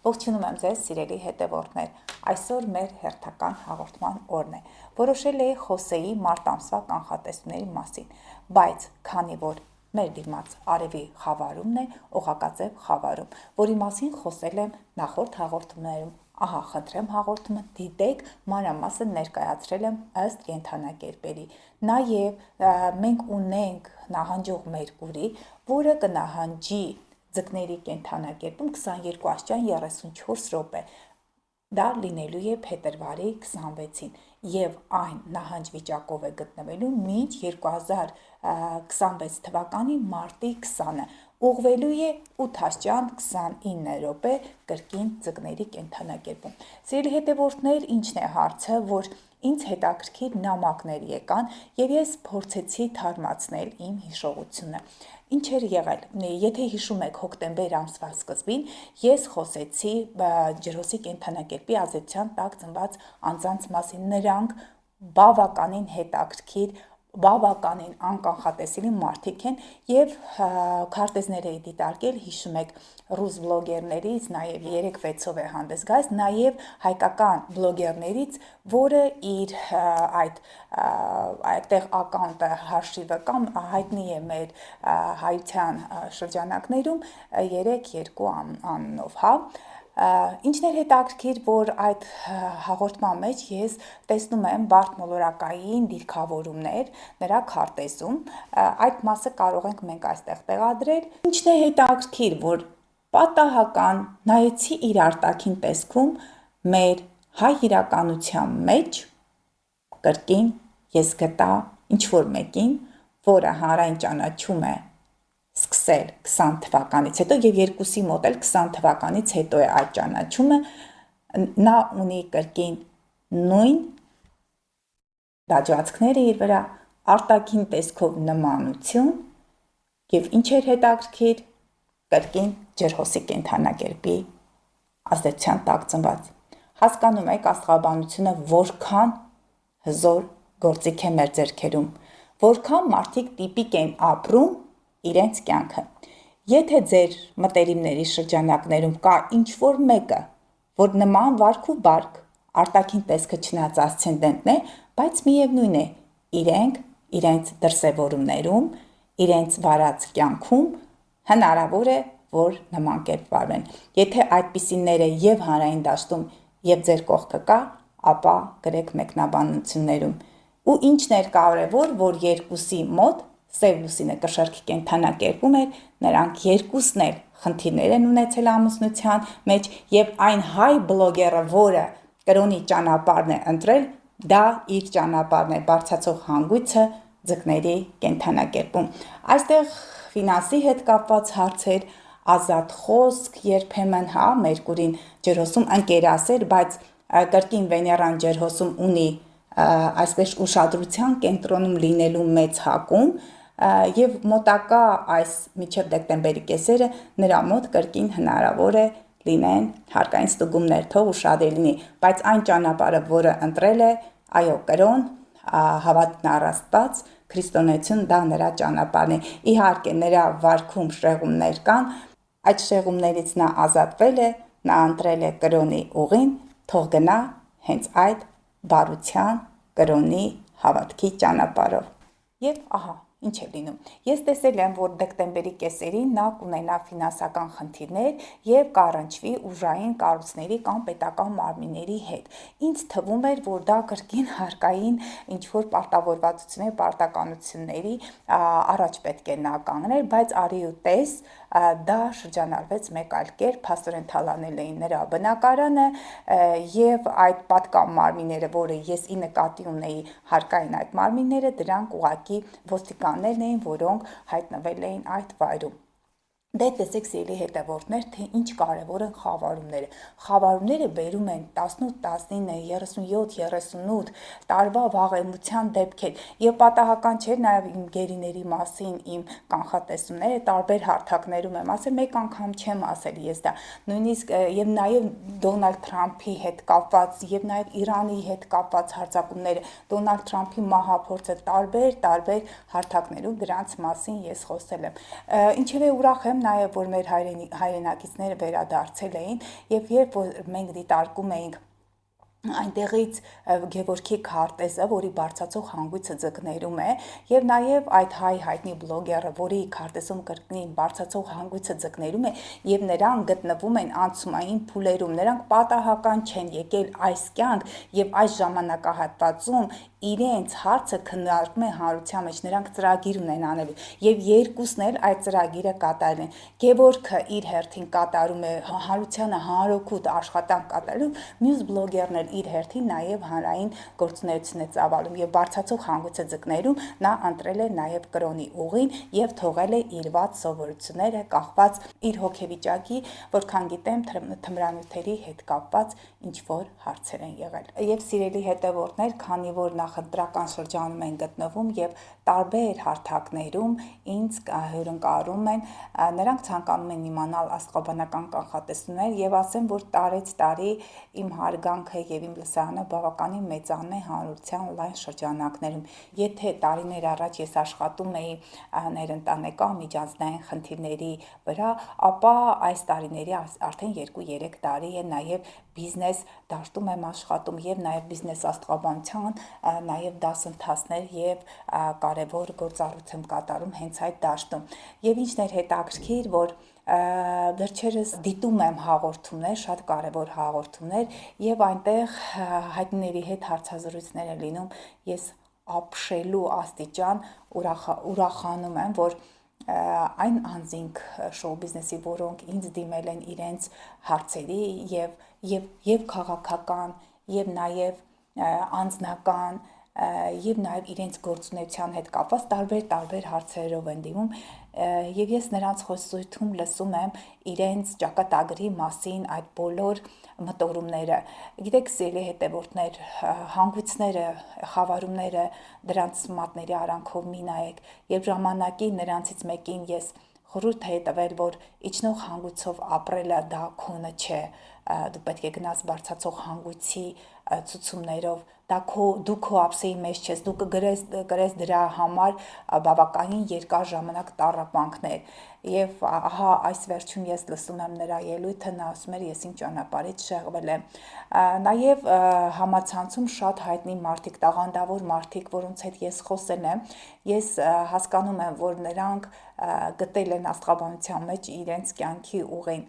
Ողջունում եմ ձեզ, սիրելի հետևորդներ, այսօր մեր հերթական հաղորդման օրն է, որոշել էի խոսեի մարտ ամսվա կանխատեսումների մասին, բայց քանի որ մեր դիմաց արևի խավարումն է, օղակաձև խավարում, որի մասին խոսել եմ նախորդ հաղորդումներում, ահա խնդրեմ հաղորդումը դիտեք, մանրամասն ներկայացրել եմ ըստ կենդանակերպերի, նաև մենք ունենք նահանջող Մերկուրի, որը կնահանջի ձկների կենդանակերպում 22 աստիճան 34 րոպե, դա լինելու է փետրվարի 26-ին և այն նահանջ վիճակով է գտնվելու մինչ 2026 թվականի մարտի 20-ը, ուղղվելու է 8 աստիճան 29 րոպե կրկին ձկների կենդանակերպում։ Սիրելի հետևորդներ, ինչն է հարցը, որ ինձ հետաքրքիր նամակներ եկան և ես փորձեցի թարմացնել իմ հիշողությունը։ Ինչ էր եղել, եթե հիշում եք հոկտեմբեր ամսվա սկզբին, ես խոսեցի ջրհոսի կենդանակերպի ազդեցության տակ ծնված անձանց մասին, նրանք բավականին հետաքրքիր, բավականին անկանխատեսելի մարդիկ են և քարտեզներ էի դիտարկել, հիշում եք ռուս բլոգերներից, նաև 3-6-ով է հանդես գալիս, նաև հայկական բլոգերներից, որը իր այդտեղ ակաունտը հաշիվը կամ հայտնի է մեր հայության շրջանակներում 3-2 անունով, հա։ Ինչն էր հետաքրքիր, որ այդ հաղորդման մեջ ես տեսնում եմ բարդ մոլորակային դիրքավորումներ նրա քարտեզում, այդ մասը կարող ենք մենք այստեղ տեղադրել։ Ինչն է հետաքրքիր, որ պատահական նայեցի իր արտաքին տեսքում մեր հայ իրականության մեջ կրկին ես գտա ինչ-որ մեկին, որը հանրային ճանաչում է սկսել 20 թվականից հետո և երկուսի մոտ էլ 20 թվականից հետո է այդ ճանաչումը, նա ունի կրկին նույն դաջվածքները իր վրա, արտաքին տեսքով նմանություն և ինչ էր հետաքրքիր, կրկին ջրհոսի կենդանակերպի ազդեցության տակ ծնված։ Հասկանում եք աստղաբանությունը որքան հզոր գործիք է մեր ձեռքերում, որքան մարդիկ տիպիկ են ապրում իրենց կյանքը։ Եթե ձեր մտերիմների շրջանակներում կա ինչ-որ մեկը, որ նման վարք ու բարք, արտաքին տեսքը չնայած ասցենդենտն է, բայց միևնույն է, իրենք իրենց դրսևորումներում, իրենց վարած կյանքում հնարավոր է, որ նման կերպ վարվեն։ Եթե այդպիսիները և հանրային դաշտում, և ձեր կողքը կա, ապա գրեք մեկնաբանություններում։ Ու ինչն էր կարևոր, որ երկուսի մոտ սև լուսինը կշեռքի կենդանակերպում էր, նրանք երկուսն էլ խնդիրներ են ունեցել ամուսնության մեջ և այն հայ բլոգերը, որը կրոնի ճանապարհն է ընտրել, դա իր ճանապարհն է, բարձրացող հանգույցը ձկների կենդանակերպում։ Այստեղ ֆինանսի հետ կապված հարցեր, ազատ խոսք, երբեմն հա Մերկուրին ջրհոսում ընկերասեր, բայց կրկին Վեներան ջրհոսում ունի այսպես ուշադրության կենտրոնում լինելու մեծ հակում և մոտակա այս մինչև դեկտեմբերի կեսերը նրա մոտ կրկին հնարավոր է լինեն հարկային ստուգումներ, թող ուշադիր լինի, բայց այն ճանապարհը, որը ընտրել է, այո, կրոն, հավատն առաստված, քրիստոնեություն, դա նրա ճանապարհն է։ Իհարկե նրա վարքում շեղումներ կան, այդ շեղումներից նա ազատվել է, նա ընտրել է կրոնի ուղին, թող գնա հենց այդ բարության, կրոնի, հավատքի ճանապարհով։ Եվ ահա, ինչ է լինում։ Ես տեսել եմ, որ դեկտեմբերի կեսերին նա կունենա ֆինանսական խնդիրներ և կառնչվի ուժային կառույցների կամ պետական մարմինների հետ։ Ինձ թվում էր, որ դա կրկին հարկային ինչ-որ պարտավորվածությունների, պարտականությունների առաջ պետք է նա կանգներ, բայց արի ու տես, դա շրջանառվեց մեկ այլ կերպ, փաստորեն թալանել էին նրա բնակարանը և այդ պատկան մարմինները, որը ես ի նկատի ունեի հարկային այդ մարմինները, դրանք ուղղակի ոստիկաններն էին, որոնք հայտնվել էին այդ վայրում։ Դե տեսեք սիրելի հետևորդներ, թե ինչ կարևոր են խավարումները։ Խավարումները բերում են 18, 19, 37, 38 տարվա վաղեմության դեպքեր և պատահական չէ, նաև իմ գերիների մասին իմ կանխատեսումները տարբեր հարթակներում եմ ասել, մեկ անգամ չեմ ասել ես դա, նույնիսկ և նաև Դոնալդ Թրամփի հետ կապված և նաև Իրանի հետ կապված հարձակումները, Դոնալդ Թրամփի մահափորձը տարբեր հարթակներում դրանց մասին ես խոսել եմ։ Ինչևէ ուրախ եմ, ասեմ նաև, որ մեր հայրենակիցները վերադարձել էին եւ երբ որ մենք դիտարկում էինք այնտեղից Գևորգի քարտեզը, որի բարձրացող հանգույցը ձկներում է, եւ նաեւ այդ հայտնի բլոգերը, որի քարտեզում կրկին բարձրացող հանգույցը ձկներում է, եւ նրանք գտնվում են անցումային փուլերում, նրանք պատահական չեն եկել այս կյանք եւ այս ժամանակահատվածում իրենց հարցը քննարկում են հանրության մեջ, նրանք ծրագիր ունեն անելու եւ երկուսն էլ այդ ծրագիրը կատարել են։ Գևորգը իր հերթին կատարում է հանրությանը հանրօգուտ աշխատանք կատարում, մյուս բլոգերն էլ իր հերթին նաև հանրային գործունեություն է ծավալում եւ բարձրացող հանգույցը ձկներում նա ընտրել է նաև կրոնի ուղին եւ թողել է իր վատ սովորությունները կախված իր հոգեվիճակի, որքան գիտեմ թմրանյութերի հետ կապված ինչ որ հարցեր են եղել։ Եվ սիրելի հետևորդներ, քանի որ նախընտրական շրջանում են գտնվում եւ տարբեր հարթակներում ինձ հյուրընկալում են, նրանք ցանկանում են իմանալ աստղաբանական կանխատեսումներ եւ ասեմ, որ տարեց տարի իմ հարգանքը եւ իմ լսարանը բավականին մեծանում է հանրության լայն շրջանակներում։ Եթե տարիներ առաջ ես աշխատում էի ներընտանեկան միջանձնային խնդիրների վրա, ապա այս տարիների արդեն 2-3 տարի է նաեւ բիզնես դաշտում եմ աշխատում եւ նաեւ բիզնես աստղաբանության նաեւ դասընթացներ եւ կարևոր գործառույթ եմ կատարում հենց այդ դաշտում։ Եվ ինչն էր հետաքրքիր, որ վերջերս դիտում եմ հաղորդումներ, շատ կարևոր հաղորդումներ եւ այնտեղ հայտնիների հետ հարցազրույցներ են լինում, ես ապշելու աստիճան ուրախանում եմ, որ այն անձինք շոու բիզնեսի, որոնք ինձ դիմել են իրենց հարցերի եւ քաղաքական եւ նաեւ անձնական եւ նաեւ իրենց գործունեության հետ կապված տարբեր հարցերով են դիմում եւ ես նրանց խոսությունում լսում եմ իրենց ճակատագրի մասին այդ բոլոր մտորումները։ Գիտեք, սիրելի հետևորդներ, հանգույցները, խավարումները, դրանց մատների արանքով մի նայեք, երբ ժամանակի նրանցից մեկին ես խորհուրդ է տվել, որ իջնող հանգույցով ապրելը դա քոնը չէ, դու պետք է գնաս բարձրացող հանգույցի ցուցումներով, դու քո ափսեի մեջ չես, դու կգրես դրա համար բավականին երկար ժամանակ տառապանքներ։ Եվ ահա այս վերջում ես լսում եմ նրա ելույթը, նա ասում էր, ես իմ ճանապարհից շեղվել եմ։ Նաև համացանցում շատ հայտնի մարդիկ, տաղանդավոր մարդիկ, որոնց հետ ես խոսել եմ, ես հասկանում եմ, որ նրանք գտել են աստղաբանության մեջ իրենց կյանքի ուղին։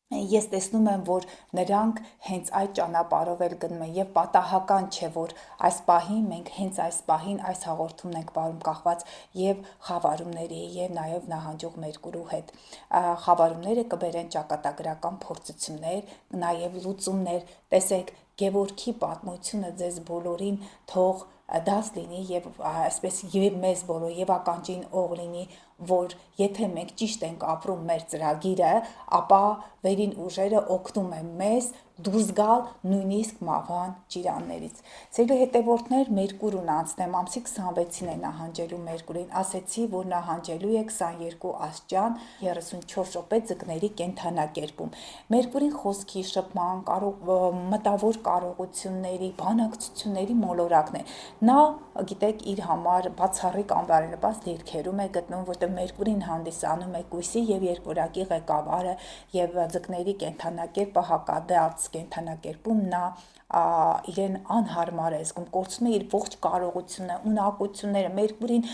Ես տեսնում եմ, որ նրանք հենց այդ ճանապարհով էլ գնում են եւ պատահական չէ, որ այս պահին մենք հենց այս պահին այս հաղորդումն ենք բարում կախված եւ խավարումների եւ նաեւ նահանջող Մերկուրու հետ։ Խավարումները կբերեն ճակատագրական փորձություններ, նաեւ լուծումներ։ Տեսեք, Գևորգի պատմությունը ձեզ բոլորին թող դաս լինի եւ այսպես եւ մեզ բոլոր եւ ականջին օղ լինի, որ եթե մենք ճիշտ ենք ապրում մեր ծրագիրը, ապա վերին ուժերը օգնում են մեզ դուրս գալ նույնիսկ մահվան ճիրաններից։ Սիրելի հետևորդներ, Մերկուրուն անցնեմ, ամսի 26-ին է նահանջելու Մերկուրին, ասեցի, որ նահանջելու է 22 աստիճան 34 րոպե ձկների կենդանակերպում։ Մերկուրին խոսքի, շփման, մտավոր կարողությունների, բանակցությունների մոլորակն է։ Նա, գիտեք, իր համար բացառիկ անբարենպաստ դիրքերում է գտնվում, որտեղ Մերկուրին հանդիսանում է կույսի եւ երկորակի ղեկավարը եւ ձկների կենդանակերպը հակադարձ կենդանակերպում նա իրեն անհարմար է զգում, կորցնում է իր ողջ կարողությունը, ունակությունները, Մերկուրին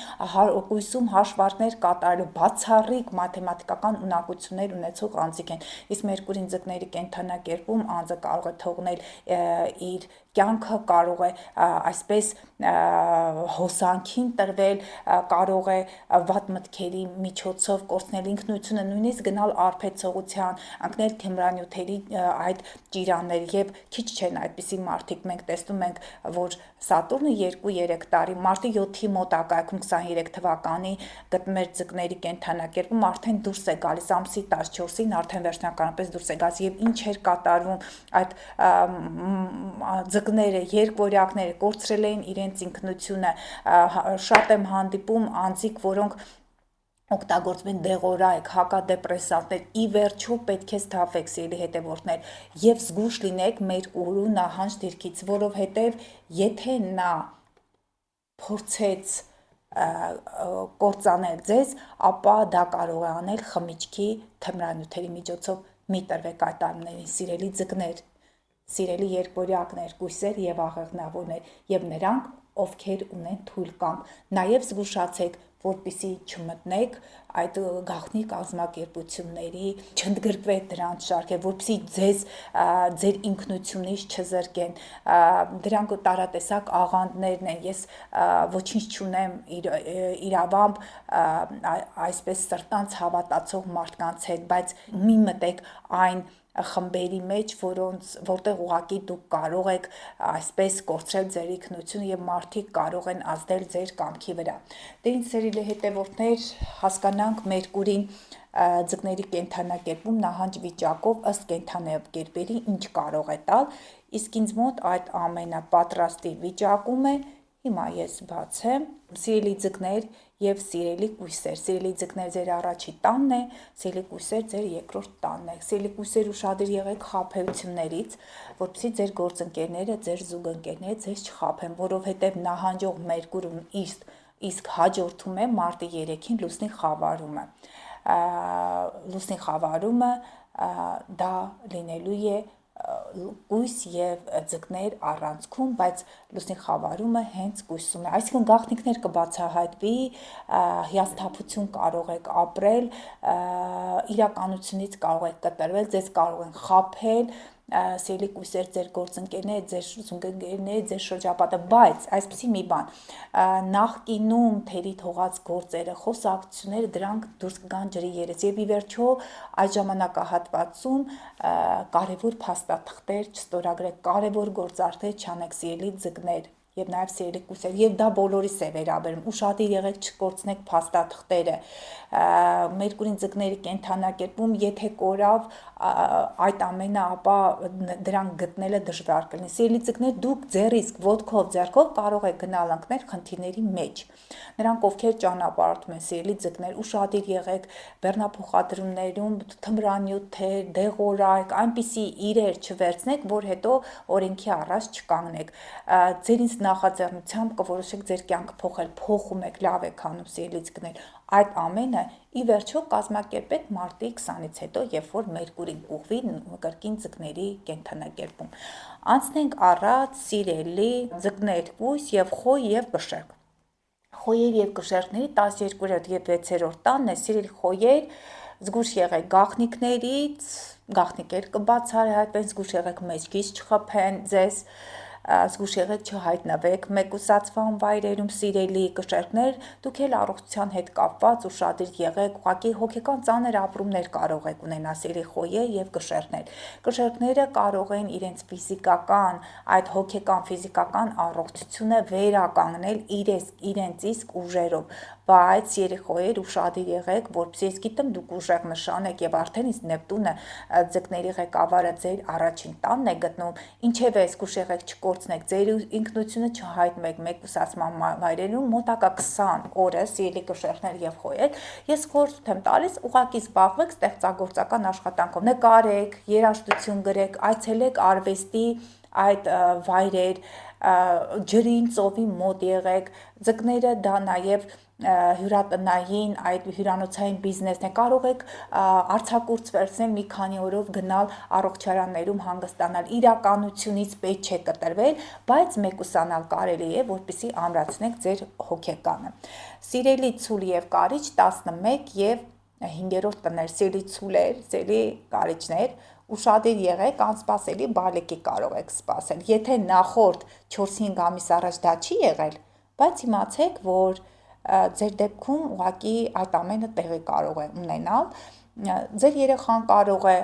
կույսում հաշվարկներ կատարելու բացառիկ մաթեմատիկական ունակություններ ունեցող անձիկ են։ Իսկ Մերկուրին ձկների կենդանակերպում անձը կարող է թողնել իր կյանքը, կարող է այսպես հոսանքին տրվել, կարող է վատ մտքերի միջոցով կորցնել ինքնությունը, նույնիսկ գնալ արբեցողության, ընկնել թմրանյութերի այդ ճիրաններ եւ քիչ չեն այդպիսի մարդիկ։ Մենք տեսնում ենք, որ Սատուրնը 2-3 տարի մարտի 7-ի մոտակայքում 23 թվականի գտնում էր ձկների կենդանակերպում, արդեն դուրս է գալիս ամսի 14-ին, արդեն վերջնականապես դուրս է գալիս եւ ինչ էր կատարվում այդ ձկները, երկվորյակները կորցրել էին իրենց ինքնությունը, շատ եմ հանդիպում անձիկ, որոնք օգտագործում են դեղորայք, հակադեպրեսանտներ, ի վերջո պետք է սթափեք, սիրելի հետևորդներ, եւ զգույշ լինեք Մերկուրու նահանջ դիրքից, որովհետեւ եթե նա փորձեց կործանել ձեզ, ապա դա կարող է անել խմիչքի թմրանյութերի միջոցով։ Մի տրվեք այդ արմներին, սիրելի ձկներ, սիրելի երկորյակներ, կույսեր եւ աղեղնավորներ, եւ նրանք, ովքեր ունեն թույլ կամք, նաեւ զգուշացեք, որպեսզի չմտնեք այդ գաղտնի կազմակերպությունների, չընդգրկվեք դրանց շարքեր, որպեսզի ձեզ ձեր ինքնությունից չզրկեն։ Դրանք տարատեսակ աղանդներն են։ Ես ոչինչ չունեմ իրավամբ այսպես սրտանց հավատացող մարդկանց հետ, բայց մի մտեք այն խմբերի մեջ, որտեղ ուղղակի դուք կարող եք այսպես կորցրել ձեր ինքնությունը եւ մարդիկ կարող են ազդել ձեր կամքի վրա։ Դե ինձ սիրելի հետևորդներ, հասկանանք Մերկուրին ձկների կենդանակերպում նահանջ վիճակով ըստ կենդանակերպերի ինչ կարող է տալ, իսկ ինձ մոտ այդ ամենապատրաստի վիճակում է։ Հիմա ես բացեմ, սիրելի ձկներ եւ սիրելի կույսեր, սիրելի ձկներ ձեր առաջի տանն է, սիրելի կույսեր ձեր երկրորդ տանն է։ Սիրելի կույսեր, ուշադիր եղեք խաբեություններից, որպեսզի ձեր գործընկերները, ձեր զուգընկերները ձեզ չխաբեն, որովհետեւ նահանջող Մերկուրում իսկ հաջորդում է մարտի 3-ին լուսնի խավարումը։ Լուսնի խավարումը դա լինելու է կույս եւ ձկներ առանցքում, բայց լուսնի խավարումը հենց կույսում է, այսինքն գաղտնիքներ կբացահայտվի, հիասթափություն կարող եք ապրել, իրականությունից կարող եք կտրվել, ձեզ կարող են խաբել, սիրելի կույսեր, ձեր գործընկերները, ձեր զուգընկերները, ձեր շրջապատը, բայց այսպեսի մի բան, նախկինում թերի թողած գործերը, խոսակցությունները դրանք դուրս կգան ջրի երես եւ ի վերջո այդ ժամանակահատվածում կարևոր փաստաթղթեր չստորագրեք, կարևոր գործարքներ չանեք, սիրելի ձկներ եւ նաեւ սիրելի կույսեր, եւ դա բոլորիս է վերաբերում, ուշադիր եղեք չկորցնեք փաստաթղթերը, Մերկուրին ձկների կենդանակերպում, եթե կորավ այդ ամենը, ապա դրանք գտնելը դժվար կլինի։ Սիրելի ձկներ, դուք ձեռիսկ, ոտքով, ձեռքով կարող եք գնալ ընկնել խնդիրների մեջ։ Նրանք, ովքեր ճանապարհորդում են, սիրելի ձկներ, ուշադիր եղեք բեռնափոխադրումներում թմրանյութեր, դեղորայք, այնպիսի իրեր չվերցնեք, որ հետո օրենքի առաջ չկանգնեք։ Ձերից նախաձեռնությամբ կորոշեք ձեր կյանքը փոխել, փոխում եք, լավ եք անում, սիրելի ձկներ։ Այդ ամենը ի վերջո կազմակերպեք մարտի 20-ից հետո, երբ որ Մերկուրին կուղվի կրկին ձկների կենդանակերպում։ Անցնենք առաջ, սիրելի ձկներ, կույս եւ խոյ եւ կշեռք։ Խոյեր եւ կշեռքների 12-րդ եւ 6-րդ տանն է, սիրելի խոյեր, զգուշ եղեք գաղտնիքներից, գաղտնիքեր կբացահայտվեն, զգուշ եղեք մեջքից չխփեն ձեզ, զգուշ եղեք չհայտնվեք մեկուսացման վայրերում, սիրելի կշեռքներ, դուք էլ առողջության հետ կապված ուշադիր եղեք, ուղղակի հոգեկան ծանր ապրումներ կարող եք ունենալ, սիրելի խոյեր եւ կշեռքներ։ Կշեռքները կարող են իրենց ֆիզիկական, այդ հոգեկան ֆիզիկական առողջությունը վերականգնել իրենց իսկ ուժերով, բայց սիրելի խոյեր, ուշադիր եղեք, որպեսզի ես գիտեմ դուք ուժեղ նշան եք եւ արդեն իսկ Նեպտունը ձկների ղեկավարը ձեր առաջին տանն է գտնվում, ինչեւէ զգուշ եղեք չկորցնեք ձեր ինքնությունը, չհայտնվեք մեկուսացման վայրերում մոտակա 20 օրը, սիրելի կշեռքներ եւ խոյեր, ես խորհուրդ եմ տալիս ուղղակի զբաղվեք ստեղծագործական աշխատանքով, նկարեք, երաժշտություն գրեք, այցելեք արվեստի այդ վայրեր, ջրին, ծովի մոտ եղեք, ձկները դա նաեւ հյուրատնային այդ հյուրանոցային բիզնեսն է, կարող եք արձակուրդ վերցնել մի քանի օրով գնալ առողջարաններում հանգստանալ, իրականությունից պետք չէ կտրվել, բայց մեկուսանալ կարելի է, որպեսզի ամրացնեք ձեր հոգեկանը։ Սիրելի ցուլ եւ կարիճ 11 եւ 5-րդ տներ, սիրելի ցուլեր, սիրելի կարիճներ, ուշադիր եղեք, անսպասելի բալիկի կարող եք սպասել։ Եթե նախորդ 4-5 ամիս առաջ դա չի եղել, բայց իմացեք, որ ձեր դեպքում ուղղակի այդ ամենը տեղի կարող է ունենալ, ձեր երեխան կարող է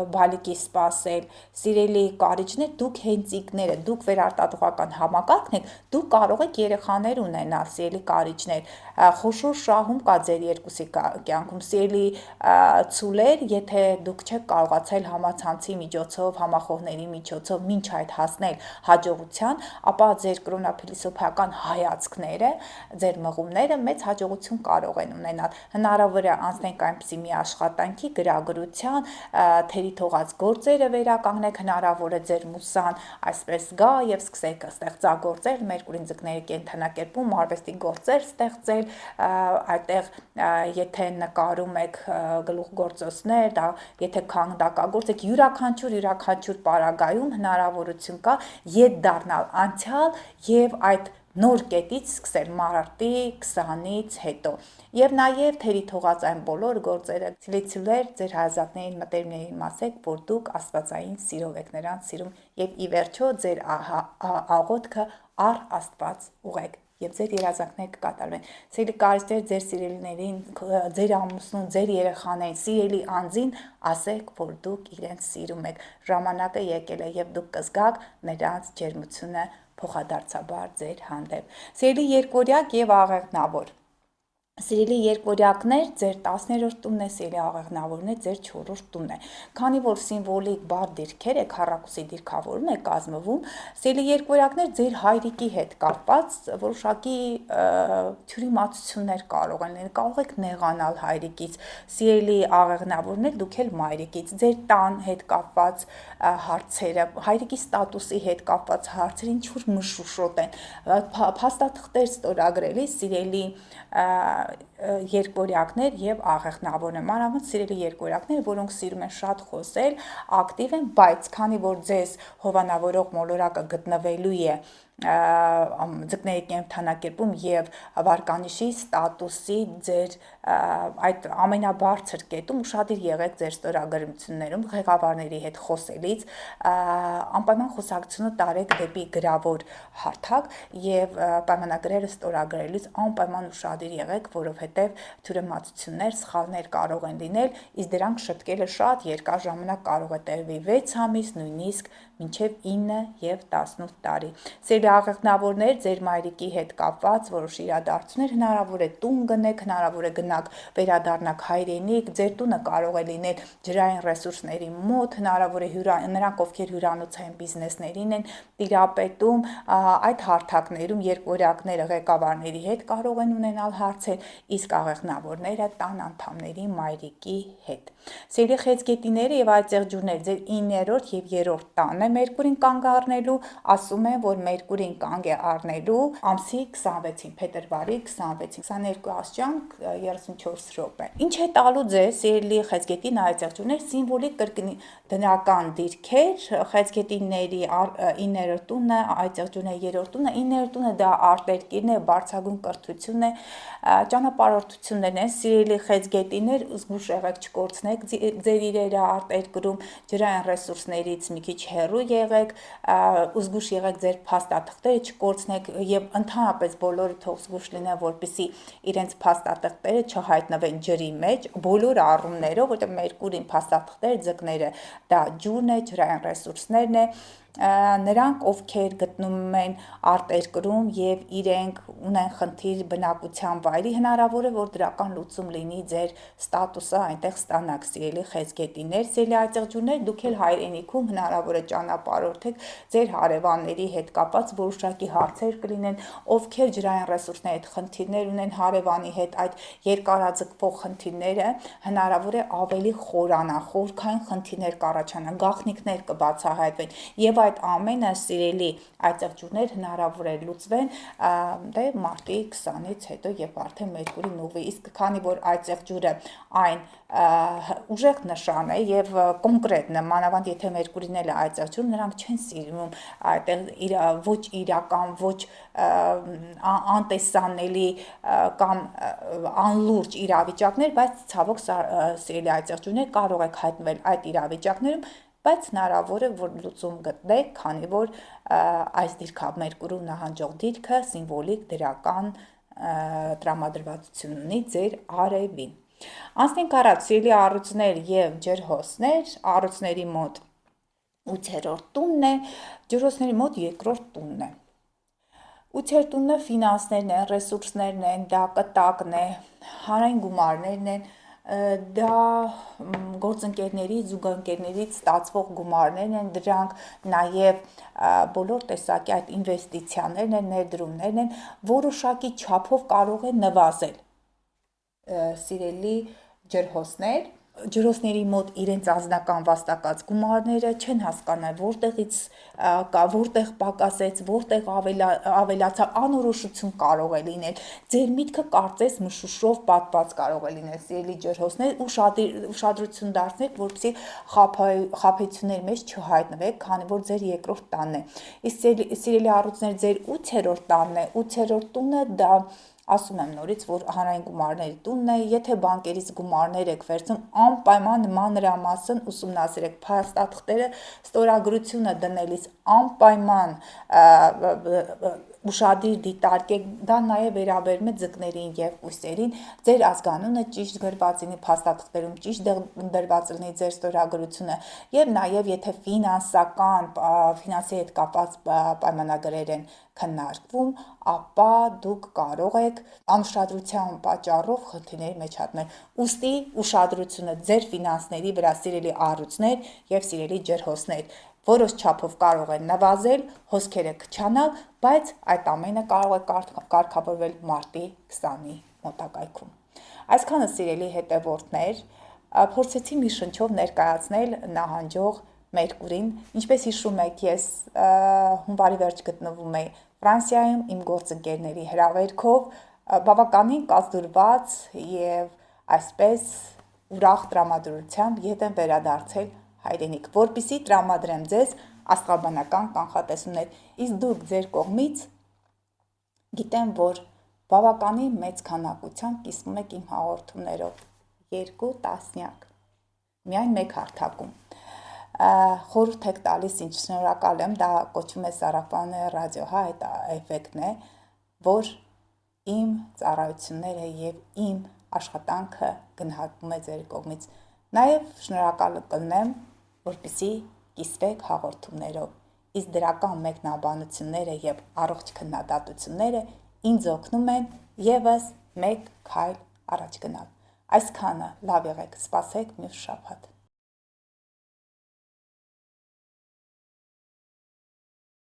բալիկի սպասել, սիրելի կարիճներ, դուք հենց ինքները, դուք վերարտադրողական համակարգն եք, դուք կարող եք երեխաներ ունենալ, սիրելի կարիճներ, խոշոր շահում կա ձեր երկուսի կյանքում, սիրելի ցուլեր, եթե դուք չեք կարողացել համացանցի միջոցով, համախոհների միջոցով մինչ այդ հասնել հաջողության, ապա ձեր կրոնափիլիսոփայական հայացքները, ձեր մղումները մեծ հաջողություն կարող են ունենալ։ Հնարավոր է անցնենք այնպիսի մի աշխատանքի գրագրության, թերի թողած գործերը վերականգնեք, հնարավոր է ձեր մուսան այսպես գա եւ սկսեք ստեղծագործել, Մերկուրին ձկների կենդանակերպում արվեստի գործեր ստեղծել, այդտեղ եթե նկարում եք գլուխգործոցներ, դա եթե քանդակագործ եք, յուրաքանչյուր պարագայում հնարավորություն կա ետ դառնալ անցյալ եւ այդ նոր կետից սկսել մարտի 20-ից հետո եւ նաեւ թերի թողած այն բոլոր գործերը ցլիցուլեր ձեր հարազատներին մտերիմներին մասեք, որ դուք աստվածային սիրով եք նրանց սիրում եւ ի վերջո ձեր աղոթքը առ Աստված ուղեք եւ ձեր երազանքները կկատարվեն։ Սիրելի կարիճներ, ձեր սիրելիներին, ձեր ամուսնուն, ձեր երեխաներին, սիրելի անձին ասեք, որ դուք իրենց սիրում եք։ Ժամանակը եկել է եւ դուք կզգաք նրանց ջերմությունը փոխադարձաբար ձեր հանդեպ։ Սիրելի երկորյակ եւ աղեղնավոր, սիրելի երկորյակներ, ձեր 10-րդ տունն է, սիրելի աղեղնավորներ, ձեր 4-րդ տունն է։ Քանի որ սիմվոլիկ բարդ դիրքեր է, քառակուսի դիրքավորում է կազմվում, սիրելի երկորյակներ, ձեր հայրիկի հետ կապված որոշակի թյուրիմացություններ կարող են լինել, կարող եք նեղանալ հայրիկից, սիրելի աղեղնավորներ, դուք էլ մայրիկից, ձեր տան հետ կապված հարցերը, հայրիկի ստատուսի հետ կապված հարցերը ինչ որ մշուշոտ են, փաստաթղթեր ստորագրելիս, սիրելի երկորյակներ եւ աղեղնավորներ, մանավանդ սիրելի երկորյակներ, որոնք սիրում են շատ խոսել, ակտիվ են, բայց քանի որ ձեզ հովանավորող մոլորակը գտնվելու է ձկների կենդանակերպում եւ վարկանիշի ստատուսի ձեր այդ ամենաբարձր կետում ուշադիր եղեք ձեր ստորագրություններում ղեկավարների հետ խոսելից, անպայման խոսակցությունը տարեք դեպի գրավոր հարթակ եւ պայմանագրերը ստորագրելուց անպայման ուշադիր եղեք, որովհետեւ թյուրիմացություններ, սխալներ կարող են լինել, իսկ դրանք շտկելը շատ երկար ժամանակ կարող է տևի 6 ամիս, նույնիսկ մինչև 9 եւ 18 տարի։ Սիրելի աղեղնավորներ, ձեր մայրիկի հետ կապված որոշ իրադարձություններ, հնարավոր է տուն գնեք, հնարավոր է գնաք վերադառնաք հայրենիք, ձեր տունը կարող է լինել ջրային ռեսուրսների մոտ, հնարավոր է նրանք, ովքեր հյուրանոցային բիզնեսներին են տիրապետում, այդ հարթակներում երկորյակները ղեկավարների հետ կարող են ունենալ հարցեր, իսկ աղեղնավորները տան անդամների մայրիկի հետ։ Սիրելի խեցգետիները եւ այծեղջուրներ, ձեր 9-րդ եւ 3-րդ տանը Մերկուրին կանգ առնելու, ասում են, որ Մերկուրին կանգ է առնելու ամսի 26-ին, փետրվարի 26-ին, 22 աստիճան 34 րոպե։ Ինչ է տալու ձեզ, սիրելի խեցգետին այծեղջուրներ, սիմվոլիկ կրկնական դիրքեր, խեցգետինների 9-րդ տունը, այծեղջուրների 3-րդ տունը, 9-րդ տունը դա արտերկիրն է, բարձրագույն կրթությունն է, ճանապարհորդություններն են, սիրելի խեցգետիներ, զգուշ եղեք չկորցնեք ձեր իրերը արտերկրում, ջրային ռեսուրսներից մի քիչ հեռու եղեք, զգուշ եղեք ձեր փաստաթղթերը չկորցնեք եւ ընդհանրապես բոլորը թող զգուշ լինեն, որպեսզի իրենց փաստաթղթերը չհայտնվեն ջրի մեջ, բոլոր առումներով, որտեղ Մերկուրին փաստաթղթերը ձկները դա ջուրն է, ջրային ռեսուրսներն է, նրանք, ովքեր գտնվում են արտերկրում եւ իրենք ունեն խնդիր բնակության վայրի, հնարավոր է, որ դրական լուծում լինի ձեր ստատուսը այնտեղ ստանաք, սիրելի խեցգետիներ, սիրելի այծեղջուրներ, դուք էլ հայրենիքում հնարավոր է ճանապարհորդեք ձեր հարևանների հետ կապված որոշակի հարցեր կլինեն, ովքեր ջրային ռեսուրսների հետ խնդիրներ ունեն հարևանի հետ, այդ երկարաձգվող խնդիրները հնարավոր է ավելի խորանան, խորքային խնդիրներ կառաջանան, գաղտնիքներ կբացահայտվեն եւ այդ ամենը, սիրելի այծեղջուրներ, հնարավոր է լուծվեն դե մարտի 20-ից հետո, երբ արդեն Մերկուրին ուղղվի, իսկ քանի որ այծեղջուրը այն ուժեղ նշան է եւ կոնկրետ մանավանդ եթե Մերկուրին էլ է այծեղջուր, նրանք չեն սիրում այդտեղ ոչ իրական, ոչ անտեսանելի կամ անլուրջ իրավիճակներ, բայց ցավոք սիրելի այծեղջուրներ կարող եք հայտնվել այդ իրավիճակներում, բայց հնարավոր է, որ լուծում գտնեք, քանի որ այս դիրքամերկուրու նահանջող դիրքը սիմվոլիկ դրական տրամադրվածություն ունի ձեր արևին։ Անցնենք առաջ, սիրելի առյուծներ եւ ջրհոսներ, առյուծների մոտ 8-րդ տունն է, ջրհոսների մոտ 2-րդ տունն է։ 8-րդ տունը ֆինանսներն են, ռեսուրսներն են, դա կտակն է, հանրային գումարներն են, դա գործընկերներից, զուգընկերներից ստացվող գումարներն են, դրանք նաև բոլոր տեսակի այդ ինվեստիցիաներն են, ներդրումներն են, որոշակի չափով կարող է նվազել, սիրելի ջրհոսներ, ջրհոսների մոտ իրենց անձնական վաստակած գումարները չեն հասկանալ որտեղից կա, որտեղ պակասեց, որտեղ ավելացավ, անորոշություն կարող է լինել, ձեր միտքը կարծես մշուշով պատված կարող է լինել, սիրելի ջրհոսներ, ուշադրություն դարձնեք, որպեսզի խաբեությունների մեջ չհայտնվեք, քանի որ ձեր երկրորդ տանն է, իսկ սիրելի առողջներ, ձեր 8-րդ տանն է, 8-րդ տունը դա ասում եմ նորից, որ հանրային գումարների տունն է, եթե բանկերից գումարներ եք վերցնում, անպայման մանրամասն ուսումնասիրեք փաստաթղթերը, ստորագրությունը դնելիս անպայման ուշադիր դիտարկեք, դա նաև վերաբերում է ձկներին եւ կույսերին, ձեր ազգանունը ճիշտ գրված լինի փաստաթղթերում, ճիշտ դրված լինի ձեր ստորագրությունը եւ նաև եթե ֆինանսի հետ կապված պայմանագրեր են քննարկվում, ապա դուք կարող եք անուշադրության պատճառով խնդիրների մեջ հատնել։ Ուստի ուշադրությունը ձեր ֆինանսների վրա, սիրելի առողջներ եւ սիրելի ջրհոսներ, որոշ չափով կարող է նվազել, հոսքերը քչանալ, բայց այդ ամենը կարող է կարգավորվել մարտի 20-ի մոտակայքում։ Այսքանը սիրելի հետևորդներ, փորձեցի մի շնչով ներկայացնել նահանջող Մերկուրին, ինչպես հիշում եք, ես հունվարի վերջ գտնվում էի Ֆրանսիայում իմ գործընկերների հրավերքով, բավականին կազդուրված եւ այսպես ուրախ տրամադրությամբ ետ եմ վերադարձել հայրենիք, որպեսզի տրամադրեմ ձեզ աստղաբանական կանխատեսումներ, իսկ դուք ձեր կողմից գիտեմ, որ բավականին մեծ քանակությամբ կիսվում եք իմ հաղորդումներով, 2 տասնյակ, միայն մեկ հարթակում, խորհուրդ եք տալիս, ինչ շնորհակալ եմ, դա կոչվում է Սարաֆանը ռադիո, հա, այդ էֆեկտն է, որ իմ ծառայությունները եւ իմ աշխատանքը գնահատվում է ձեր կողմից, նաեւ շնորհակալ կլինեմ, որպեսզի կիսվեք հաղորդումներով, իսկ դրական մեկնաբանությունները եւ առողջ քննադատությունները ինձ օգնում են եւս մեկ քայլ առաջ գնալ։ Այսքանը, լավ եղեք, սպասեք մյուս շաբաթ։